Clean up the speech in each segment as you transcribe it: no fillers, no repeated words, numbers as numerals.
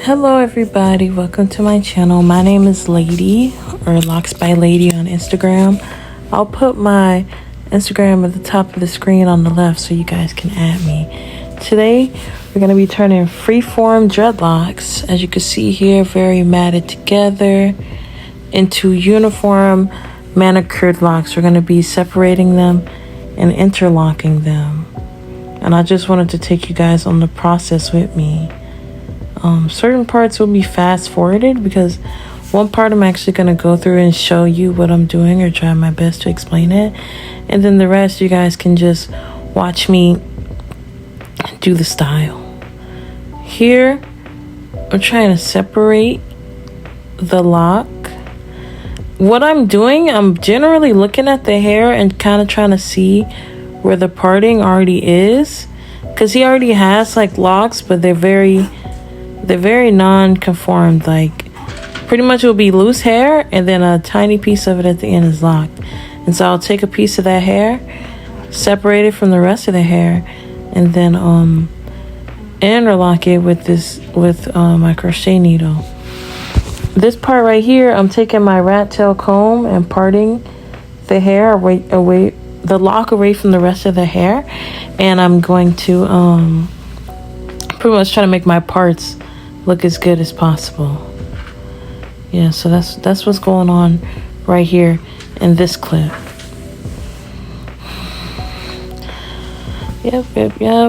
Hello everybody, welcome to my channel. My name is Lady, or Locks by Lady on Instagram. I'll put my Instagram at the top of the screen on the left so you guys can add me. Today we're going to be turning Freeform dreadlocks, as you can see here, very matted together, into uniform manicured locks. We're going to be separating them and interlocking them. And I just wanted to take you guys on the process with me. Certain parts will be fast forwarded because one part I'm actually going to go through and show you what I'm doing or try my best to explain it. And then the rest you guys can just watch me do the style. Here, I'm trying to separate the lock. What I'm doing, I'm generally looking at the hair and kind of trying to see where the parting already is. Because he already has like locks, but they're very non-conformed. Like pretty much it will be loose hair and then a tiny piece of it at the end is locked. And so I'll take a piece of that hair, separate it from the rest of the hair, and then interlock it with my crochet needle. This part right here, I'm taking my rat tail comb and parting the hair away the lock away from the rest of the hair, and I'm going to pretty much try to make my parts look as good as possible. Yeah, so that's what's going on right here in this clip. Yep.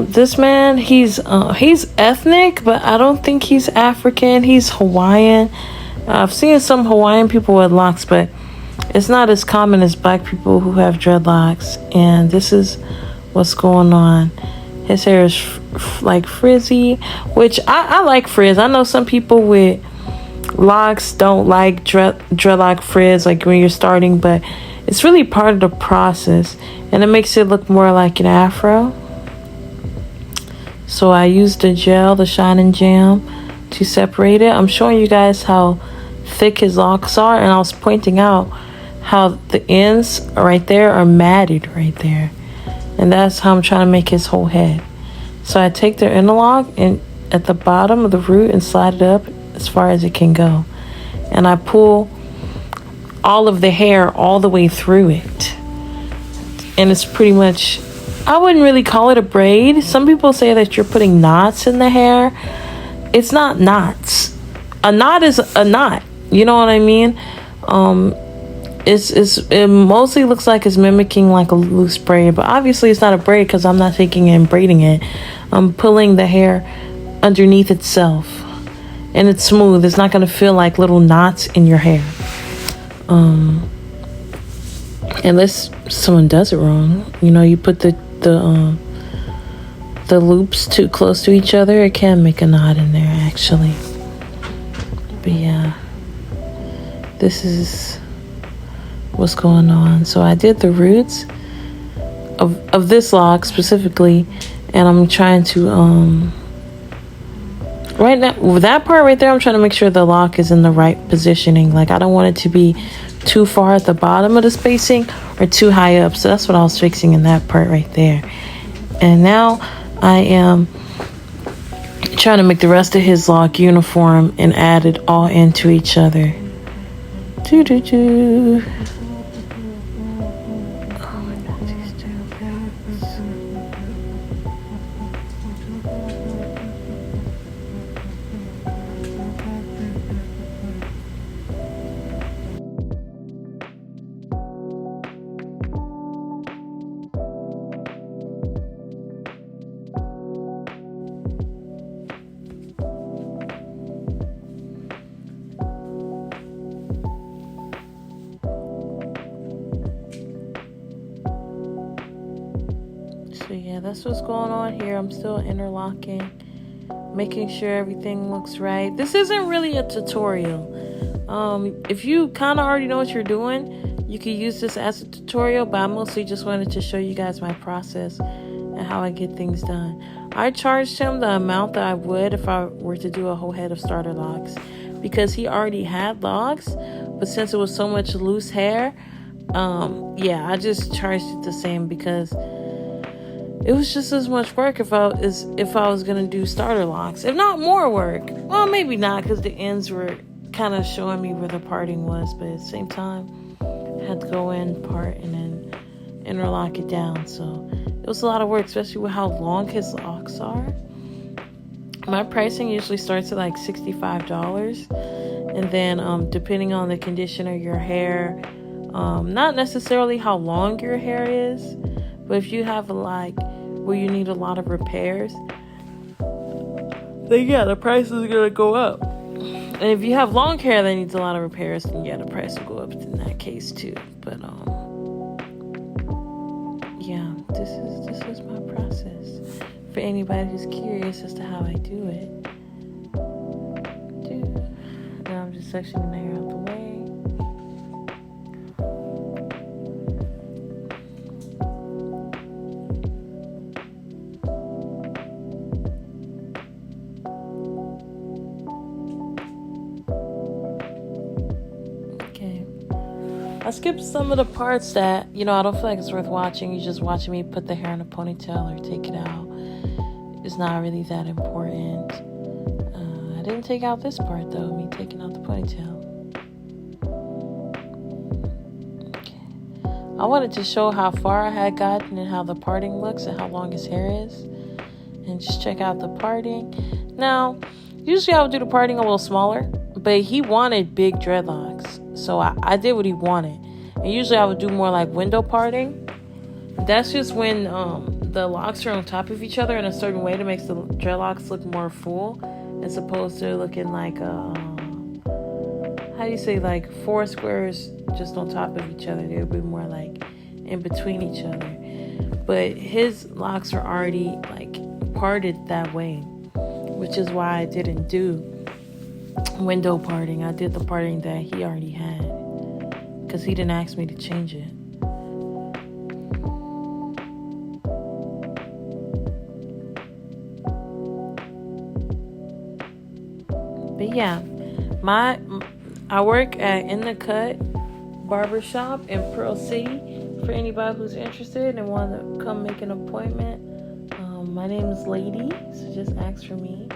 This man, he's ethnic, but I don't think he's African. He's Hawaiian. I've seen some Hawaiian people with locks, but it's not as common as black people who have dreadlocks. And this is what's going on. His hair is like frizzy, which I like frizz. I know some people with locks don't like dreadlock frizz, like when you're starting, but it's really part of the process, and it makes it look more like an afro. So I used the gel, the Shine and Jam, to separate it. I'm showing you guys how thick his locks are, and I was pointing out how the ends right there are matted right there. And that's how I'm trying to make his whole head. So I take the interlock and at the bottom of the root and slide it up as far as it can go. And I pull all of the hair all the way through it. And it's pretty much, I wouldn't really call it a braid. Some people say that you're putting knots in the hair. It's not knots. A knot is a knot. You know what I mean? It mostly looks like it's mimicking like a loose braid, but obviously it's not a braid because I'm not taking it and braiding it. I'm pulling the hair underneath itself, and it's smooth. It's not going to feel like little knots in your hair, unless someone does it wrong. You know, you put the loops too close to each other, it can make a knot in there actually. But yeah, this is what's going on. So I did the roots of this lock specifically, and I'm trying to right now with that part right there, I'm trying to make sure the lock is in the right positioning. Like I don't want it to be too far at the bottom of the spacing or too high up. So that's what I was fixing in that part right there. And now I am trying to make the rest of his lock uniform and add it all into each other. So yeah, that's what's going on here. I'm still interlocking, making sure everything looks right. This isn't really a tutorial. If you kind of already know what you're doing, you can use this as a tutorial, but I mostly just wanted to show you guys my process and how I get things done. I charged him the amount that I would if I were to do a whole head of starter locks, because he already had locks, but since it was so much loose hair, yeah, I just charged it the same because it was just as much work if I was gonna do starter locks, if not more work. Well, maybe not, because the ends were kind of showing me where the parting was, but at the same time, I had to go in, part, and then interlock it down. So it was a lot of work, especially with how long his locks are. My pricing usually starts at like $65, and then depending on the condition of your hair, not necessarily how long your hair is, but if you have like where you need a lot of repairs, then yeah, the price is gonna go up. And if you have long hair that needs a lot of repairs, then yeah, the price will go up in that case too. But yeah, this is my process. For anybody who's curious as to how I do it. Now I'm just sectioning the hair out the way. I skipped some of the parts that, I don't feel like it's worth watching. You're just watching me put the hair in a ponytail or take it out. It's not really that important. I didn't take out this part, though, me taking out the ponytail. Okay. I wanted to show how far I had gotten and how the parting looks and how long his hair is. And just check out the parting. Now, usually I would do the parting a little smaller, but he wanted big dreadlocks. So I did what he wanted. And usually I would do more like window parting. That's just when the locks are on top of each other in a certain way that makes the dreadlocks look more full, as opposed to looking like, like 4 squares just on top of each other. They would be more like in between each other. But his locks are already like parted that way, which is why I didn't do window parting. I did the parting that he already had because he didn't ask me to change it. But yeah, I work at In the Cut Barbershop in Pearl City. For anybody who's interested and want to come make an appointment, my name is Lady, so just ask for me.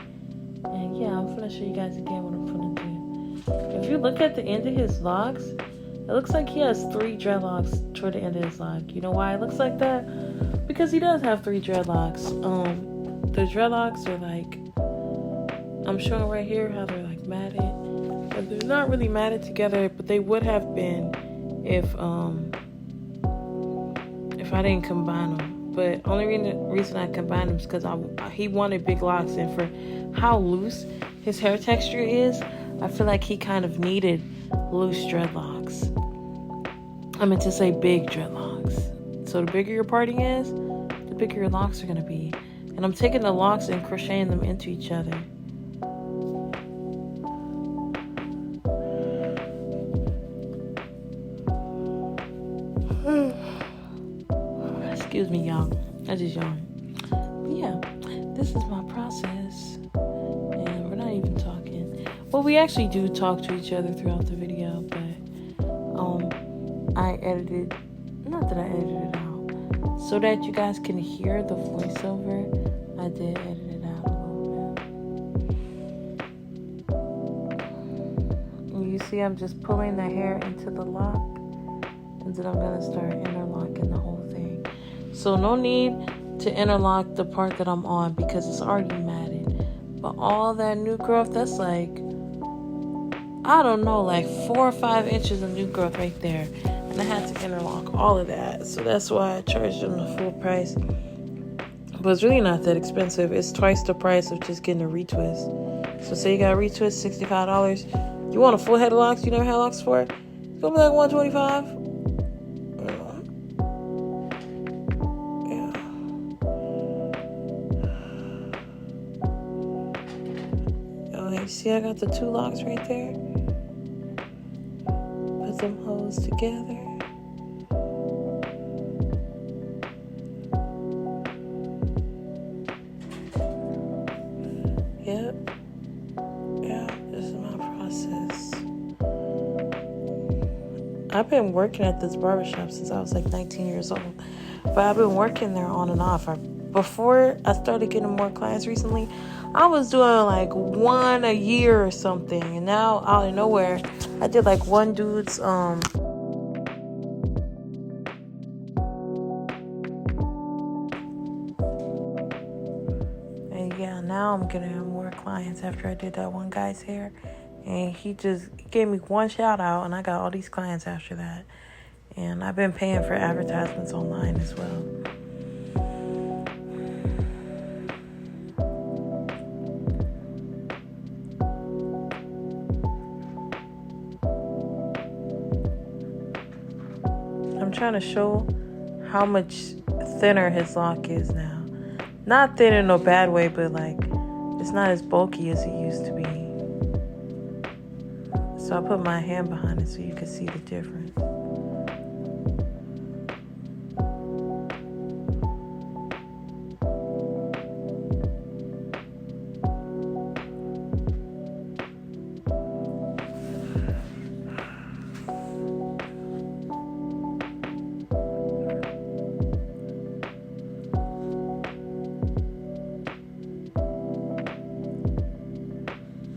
And yeah, I'm gonna show you guys again what I'm gonna do. If you look at the end of his locks, it looks like he has 3 dreadlocks toward the end of his lock. You know why it looks like that? Because he does have 3 dreadlocks. The dreadlocks are like, I'm showing right here how they're like matted. But they're not really matted together, but they would have been if I didn't combine them. But only reason I combined them is because he wanted big locks, and for how loose his hair texture is, I feel like he kind of needed loose dreadlocks. I meant to say big dreadlocks. So the bigger your parting is, the bigger your locks are going to be. And I'm taking the locks and crocheting them into each other. Excuse me, y'all. I just yawned. But yeah, this is my process. And we're not even talking. Well, we actually do talk to each other throughout the video, but I edited, not that I edited it out, so that you guys can hear the voiceover. I did edit it out a little bit. And you see I'm just pulling the hair into the lock, and then I'm going to start interlocking the whole thing. So no need to interlock the part that I'm on because it's already matted. But all that new growth, that's like, I don't know, like 4 or 5 inches of new growth right there. And I had to interlock all of that. So that's why I charged them the full price. But it's really not that expensive. It's twice the price of just getting a retwist. So say you got a retwist, $65. You want a full head of locks you never had locks for? It's gonna be like $125. See, I got the 2 locks right there. Put them hoes together. Yep. Yeah, this is my process. I've been working at this barbershop since I was like 19 years old. But I've been working there on and off. I before I started getting more clients recently, I was doing like one a year or something. And now out of nowhere, I did like one dude's and yeah, now I'm getting more clients after I did that one guy's hair. And he gave me one shout out, and I got all these clients after that. And I've been paying for advertisements online as well. I'm trying to show how much thinner his lock is now. Not thin in a bad way, but like it's not as bulky as it used to be. So I put my hand behind it so you can see the difference.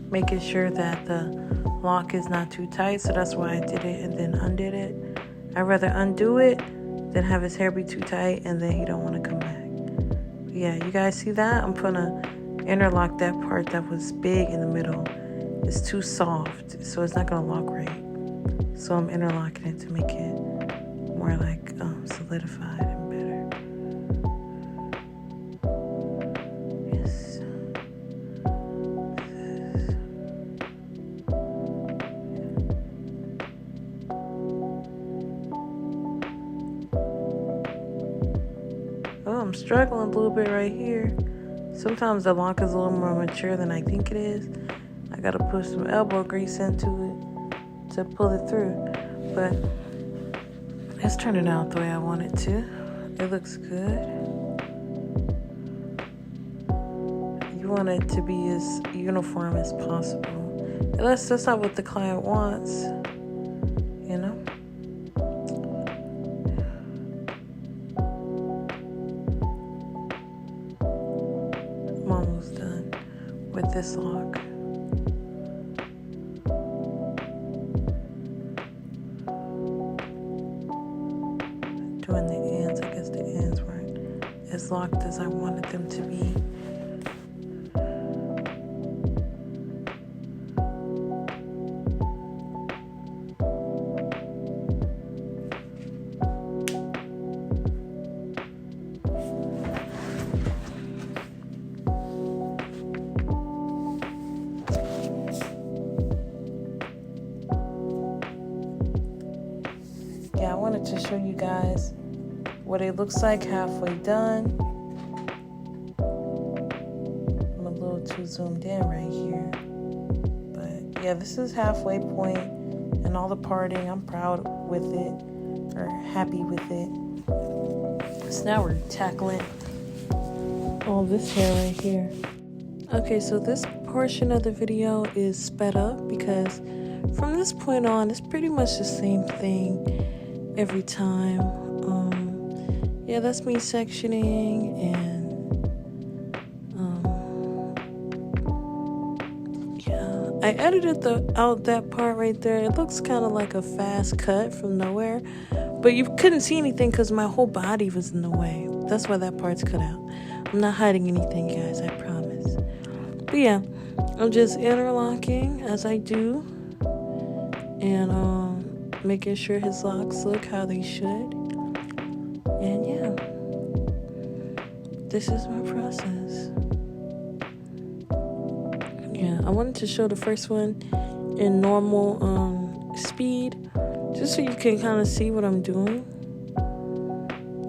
Making sure that the lock is not too tight, so that's why I did it and then undid it. I'd rather undo it than have his hair be too tight and then he don't want to come back. But yeah, you guys see that? I'm gonna interlock that part that was big in the middle. It's too soft, so it's not gonna lock right. So I'm interlocking it to make it more like solidified and better. Yes. Oh, I'm struggling a little bit right here. Sometimes the lock is a little more mature than I think it is. I gotta put some elbow grease into it to pull it through. But it's turning out the way I want it to. It looks good. You want it to be as uniform as possible. Unless that's not what the client wants, you know? I'm almost done with this lock. Doing the ends, I guess the ends weren't as locked as I wanted them to be. Yeah, I wanted to show you guys what it looks like halfway done. I'm a little too zoomed in right here. But yeah, this is halfway point and all the parting. I'm proud with it, or happy with it. So now we're tackling all this hair right here. Okay, so this portion of the video is sped up because from this point on, it's pretty much the same thing every time. Yeah, that's me sectioning, and yeah, I edited out that part right there. It looks kind of like a fast cut from nowhere, but you couldn't see anything because my whole body was in the way. That's why that part's cut out. I'm not hiding anything, guys, I promise. But yeah, I'm just interlocking as I do, and making sure his locks look how they should. And yeah, this is my process. Yeah, I wanted to show the first one in normal speed, just so you can kind of see what I'm doing.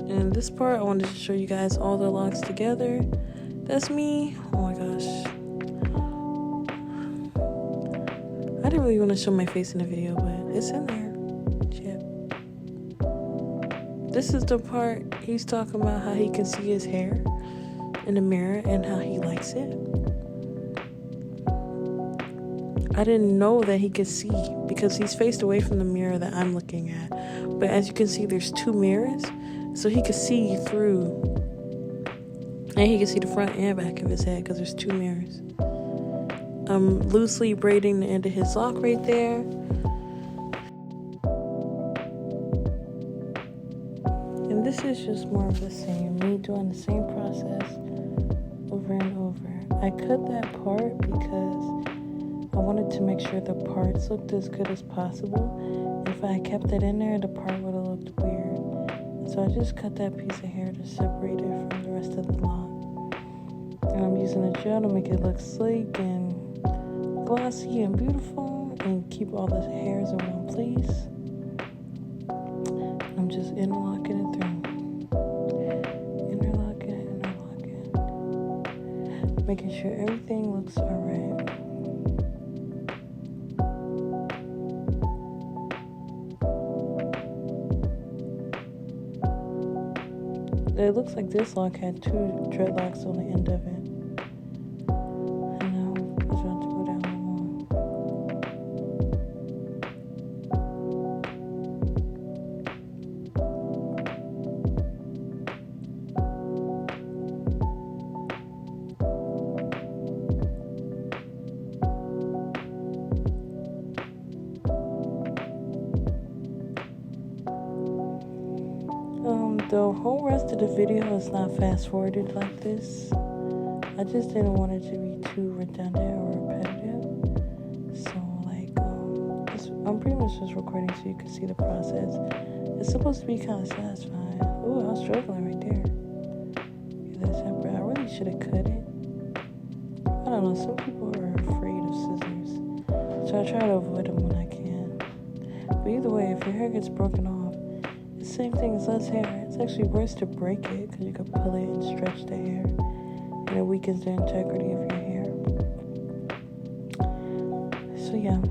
And this part, I wanted to show you guys all the locks together. That's me. Oh my gosh. I didn't really want to show my face in the video, but it's in there. Yeah. This is the part he's talking about how he can see his hair in the mirror and how he likes it. I didn't know that he could see because he's faced away from the mirror that I'm looking at. But as you can see, there's two mirrors, so he could see through And he can see the front and back of his head because there's 2 mirrors. I'm loosely braiding the end of his lock right there. And this is just more of the same, me doing the same process over and over. I cut that part because I wanted to make sure the parts looked as good as possible. If I kept it in there, the part would have looked weird. So I just cut that piece of hair to separate it from the rest of the lock. And I'm using a gel to make it look sleek and glossy and beautiful and keep all the hairs in one place. I'm just interlocking it through. Interlocking. Making sure everything looks alright. It looks like this lock had 2 dreadlocks on the end of it. And now I'm trying to go down the The whole rest of the video is not fast forwarded like this. I just didn't want it to be too redundant or repetitive. So I'm pretty much just recording so you can see the process. It's supposed to be kind of satisfying. Ooh, I was struggling right there. Get that separate. I really should have cut it. I don't know, some people are afraid of scissors. So I try to avoid them when I can. But either way, if your hair gets broken off, it's the same thing as less hair. It's actually worse to break it because you can pull it and stretch the hair. And it weakens the integrity of your hair. So yeah.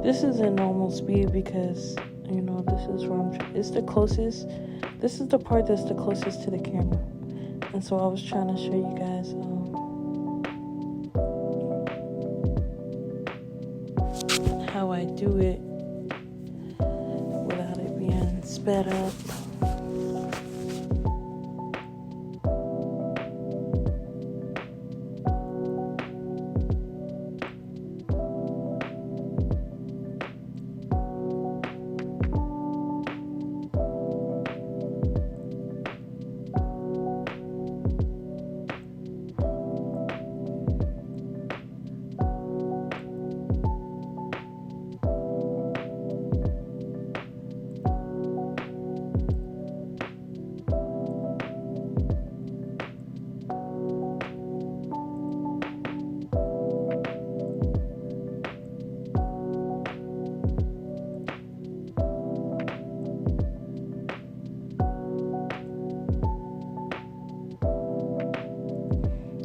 This is a normal speed because, this is where it's the closest. This is the part that's the closest to the camera. And so I was trying to show you guys how I do it without it being sped up.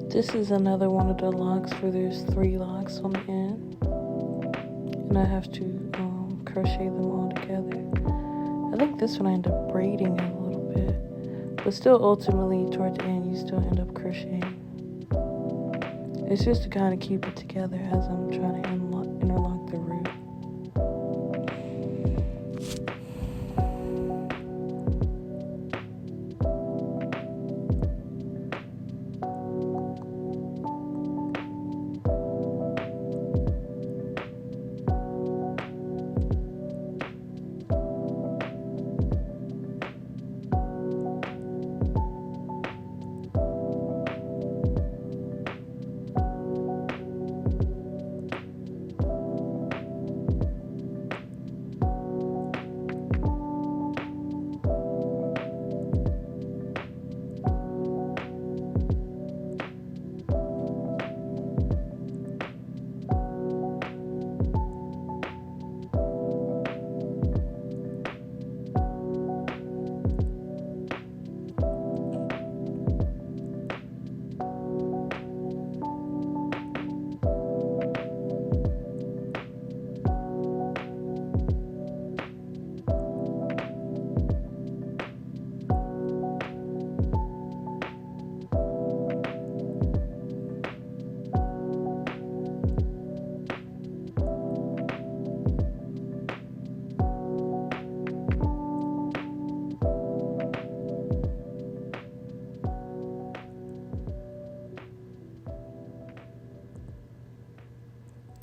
This is another one of the locks where there's 3 locks on the end. And I have to crochet them all together. I think this one I end up braiding a little bit. But still ultimately toward the end you still end up crocheting. It's just to kind of keep it together as I'm trying to interlock the root.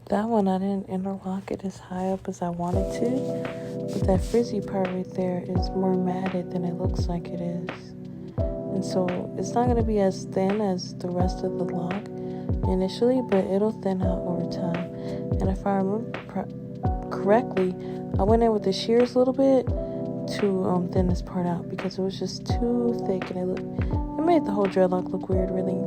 That one I didn't interlock it as high up as I wanted to, but that frizzy part right there is more matted than it looks like it is. And so it's not going to be as thin as the rest of the lock initially, but it'll thin out over time. And if I remember correctly, I went in with the shears a little bit to thin this part out because it was just too thick, and it made the whole dreadlock look weird, really.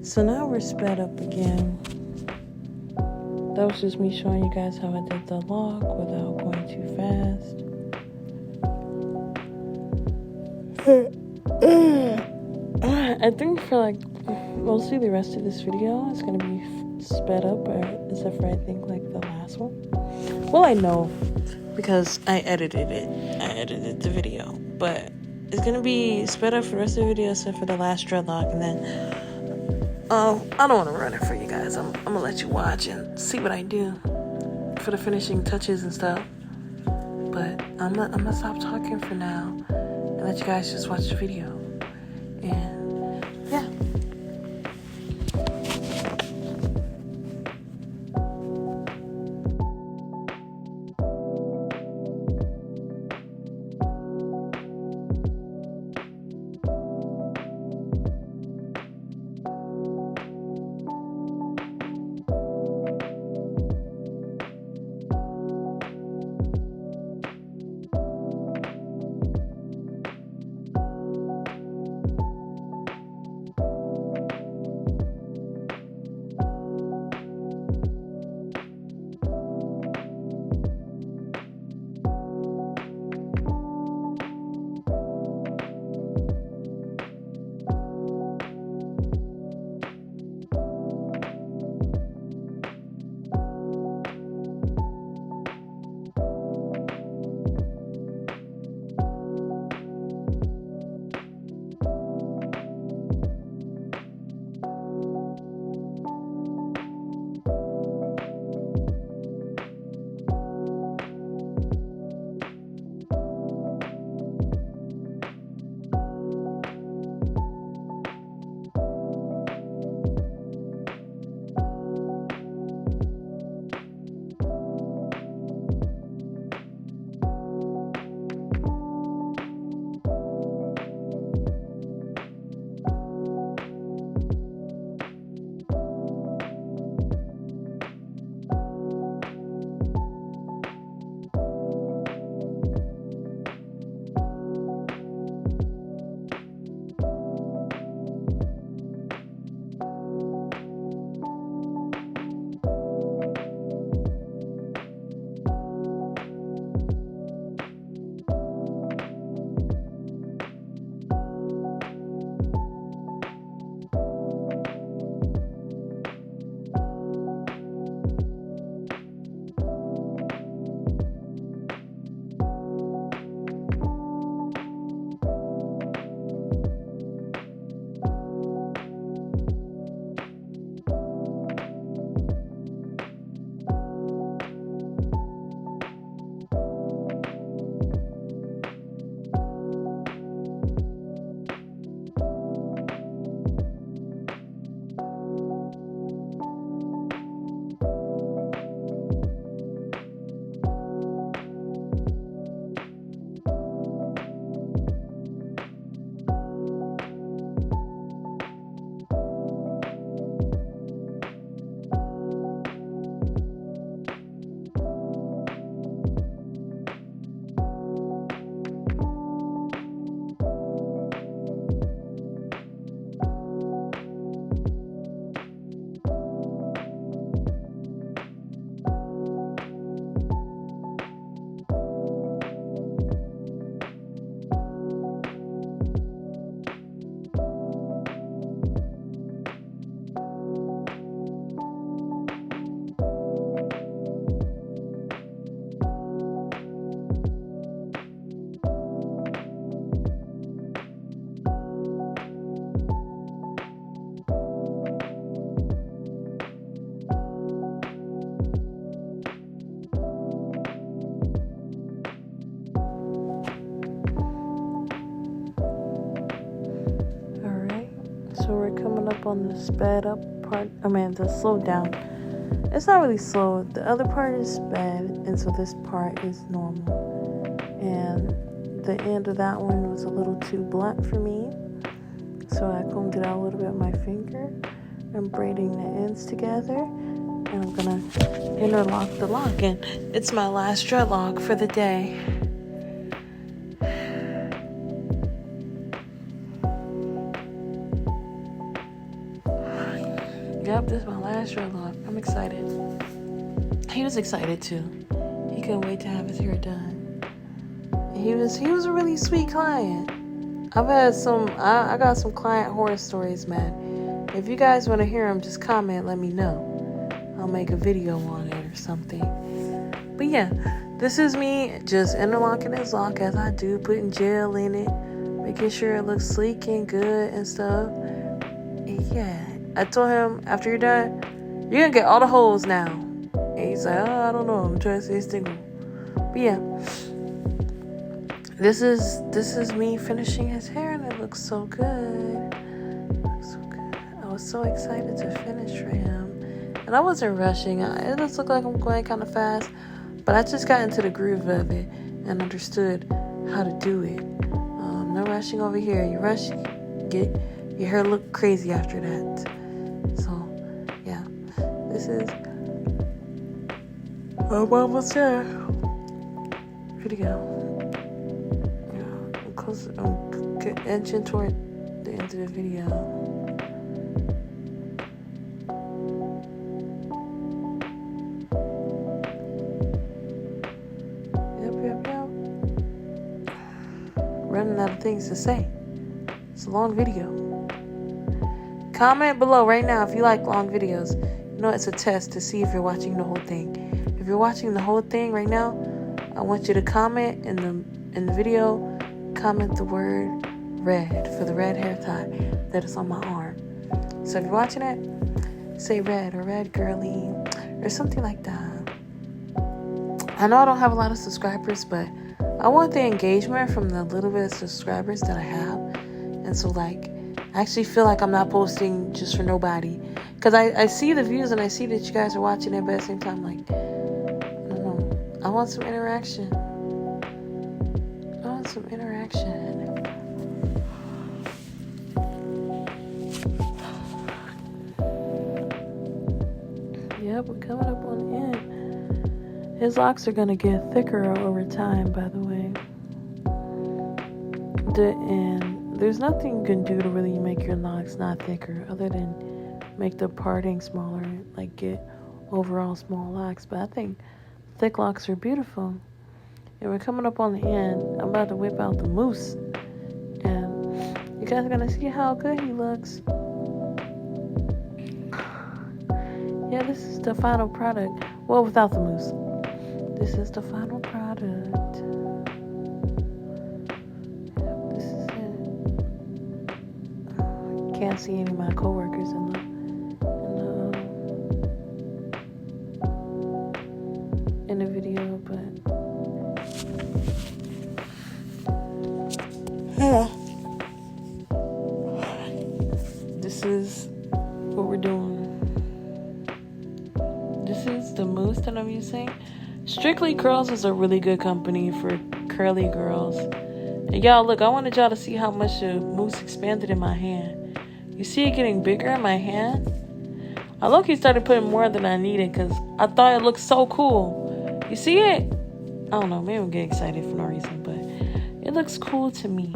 So now we're sped up again. That was just me showing you guys how I did the lock without going too fast. I think for like mostly the rest of this video it's gonna be sped up, except for I think like the last one. Well, I know because I edited it. I edited the video, but it's gonna be sped up for the rest of the video except for the last dreadlock, and then I don't want to run it for you guys. I'm gonna let you watch and see what I do for the finishing touches and stuff. But I'm gonna stop talking for now and let you guys just watch the video. And yeah. up on the sped up part. The slowed down. It's not really slow. The other part is sped, and so this part is normal. And the end of that one was a little too blunt for me, so I combed it out a little bit with my finger. I'm braiding the ends together, and I'm gonna interlock the lock. And it's my last dreadlock for the day. Yep, this is my last dreadlock. I'm excited. He was excited too. He couldn't wait to have his hair done. He was a really sweet client. I've had I got some client horror stories, man. If you guys want to hear them, just comment, let me know. I'll make a video on it or something. But yeah, this is me just interlocking his lock as I do, putting gel in it, making sure it looks sleek and good and stuff. And yeah, I told him, after you're done, you're gonna get all the holes now. And he's like, oh, I don't know, I'm trying to stay single. But yeah, this is me finishing his hair, and it looks so good. It looks so good. I was so excited to finish for him, and I wasn't rushing. It just looked like I'm going kind of fast, but I just got into the groove of it and understood how to do it. No rushing over here. You rush, get your hair look crazy after that. So yeah, this is I'm almost there. Video. I'm inching toward the end of the video. Yep. Running out of things to say. It's a long video. Comment below right now if you like long videos. You know, it's a test to see if you're watching the whole thing. If you're watching the whole thing right now, I want you to comment in the video. Comment the word red for the red hair tie that is on my arm. So if you're watching it, say red or red girly or something like that. I know I don't have a lot of subscribers, but I want the engagement from the little bit of subscribers that I have. And so I actually feel like I'm not posting just for nobody, because I see the views and I see that you guys are watching it, but at the same time, I don't know, I want some interaction. Yep, we're coming up on the end. His locks are going to get thicker over time, by the way. And there's nothing you can do to really make your locks not thicker other than make the parting smaller, get overall small locks. But I think thick locks are beautiful. And we're coming up on the end. I'm about to whip out the mousse. And you guys are going to see how good he looks. Yeah, this is the final product. Well, without the mousse. This is the final product. Yep, this is it. Can't see any of my coworkers in the video, but yeah. This is what we're doing. This is the mousse that I'm using. Strictly Curls is a really good company for curly girls. And y'all, look, I wanted y'all to see how much the mousse expanded in my hand. You see it getting bigger in my hand? I low-key started putting more than I needed because I thought it looked so cool. You see it? I don't know, maybe I'm getting excited for no reason, but it looks cool to me.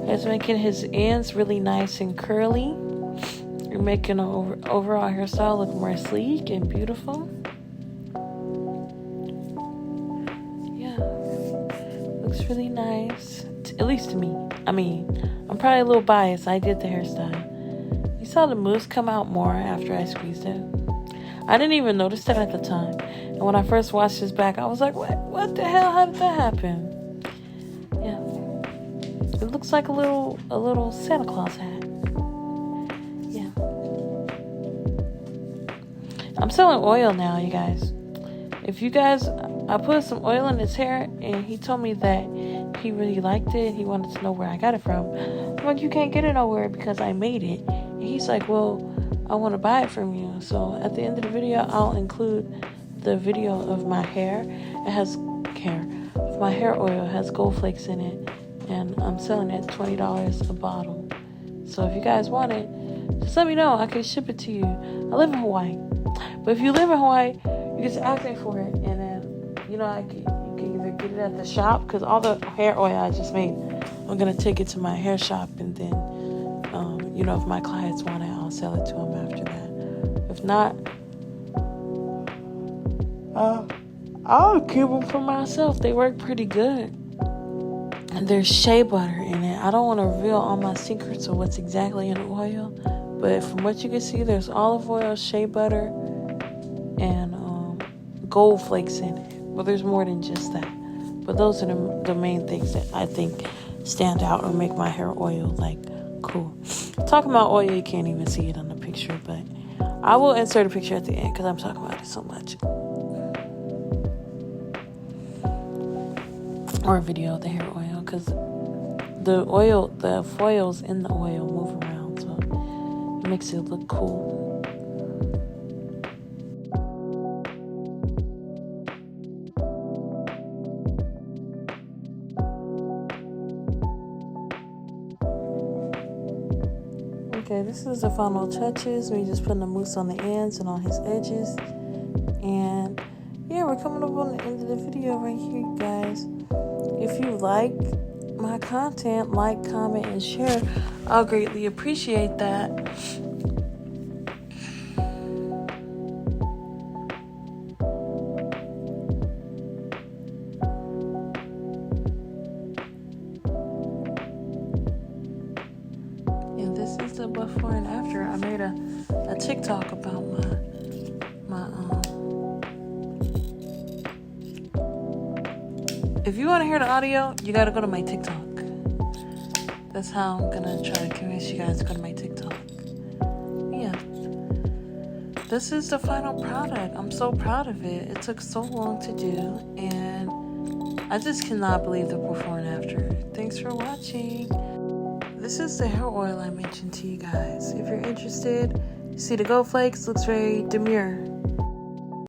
It's making his ends really nice and curly. You're making an overall hairstyle look more sleek and beautiful. Yeah, looks really nice, at least to me. I mean, I'm probably a little biased. I did the hairstyle. You saw the mousse come out more after I squeezed it. I didn't even notice that at the time. And when I first watched this back, I was like, what the hell? How did that happen? Yeah. It looks like a little Santa Claus hat. I'm selling oil now, you guys. If you guys, I put some oil in his hair, and he told me that he really liked it. He wanted to know where I got it from. I'm like, you can't get it nowhere because I made it. And he's like, well, I want to buy it from you. So at the end of the video, I'll include the video of my hair. It has hair. My hair oil has gold flakes in it, and I'm selling it $20 a bottle. So if you guys want it, just let me know. I can ship it to you. I live in Hawaii. But if you live in Hawaii, you can just ask me for it, and then, you can either get it at the shop, because all the hair oil I just made, I'm going to take it to my hair shop, and then, if my clients want it, I'll sell it to them after that. If not, I'll keep them for myself. They work pretty good. And there's shea butter in it. I don't want to reveal all my secrets of what's exactly in the oil, but from what you can see, there's olive oil, shea butter, and gold flakes in it. Well, there's more than just that, but those are the main things that I think stand out or make my hair oil cool. Talking about oil, you can't even see it on the picture, but I will insert a picture at the end because I'm talking about it so much. Or a video of the hair oil, because the foils in the oil move around, so it makes it look cool. Okay, this is the final touches. We're just putting the mousse on the ends and on his edges. And yeah, we're coming up on the end of the video right here, you guys. If you like my content, like, comment, and share. I'll greatly appreciate that. And this is the before and after. I made a TikTok about my If you want to hear the audio, you got to go to my TikTok. That's how I'm going to try to convince you guys to go to my TikTok. Yeah. This is the final product. I'm so proud of it. It took so long to do, and I just cannot believe the before and after. Thanks for watching. This is the hair oil I mentioned to you guys. If you're interested, you see the gold flakes, looks very demure.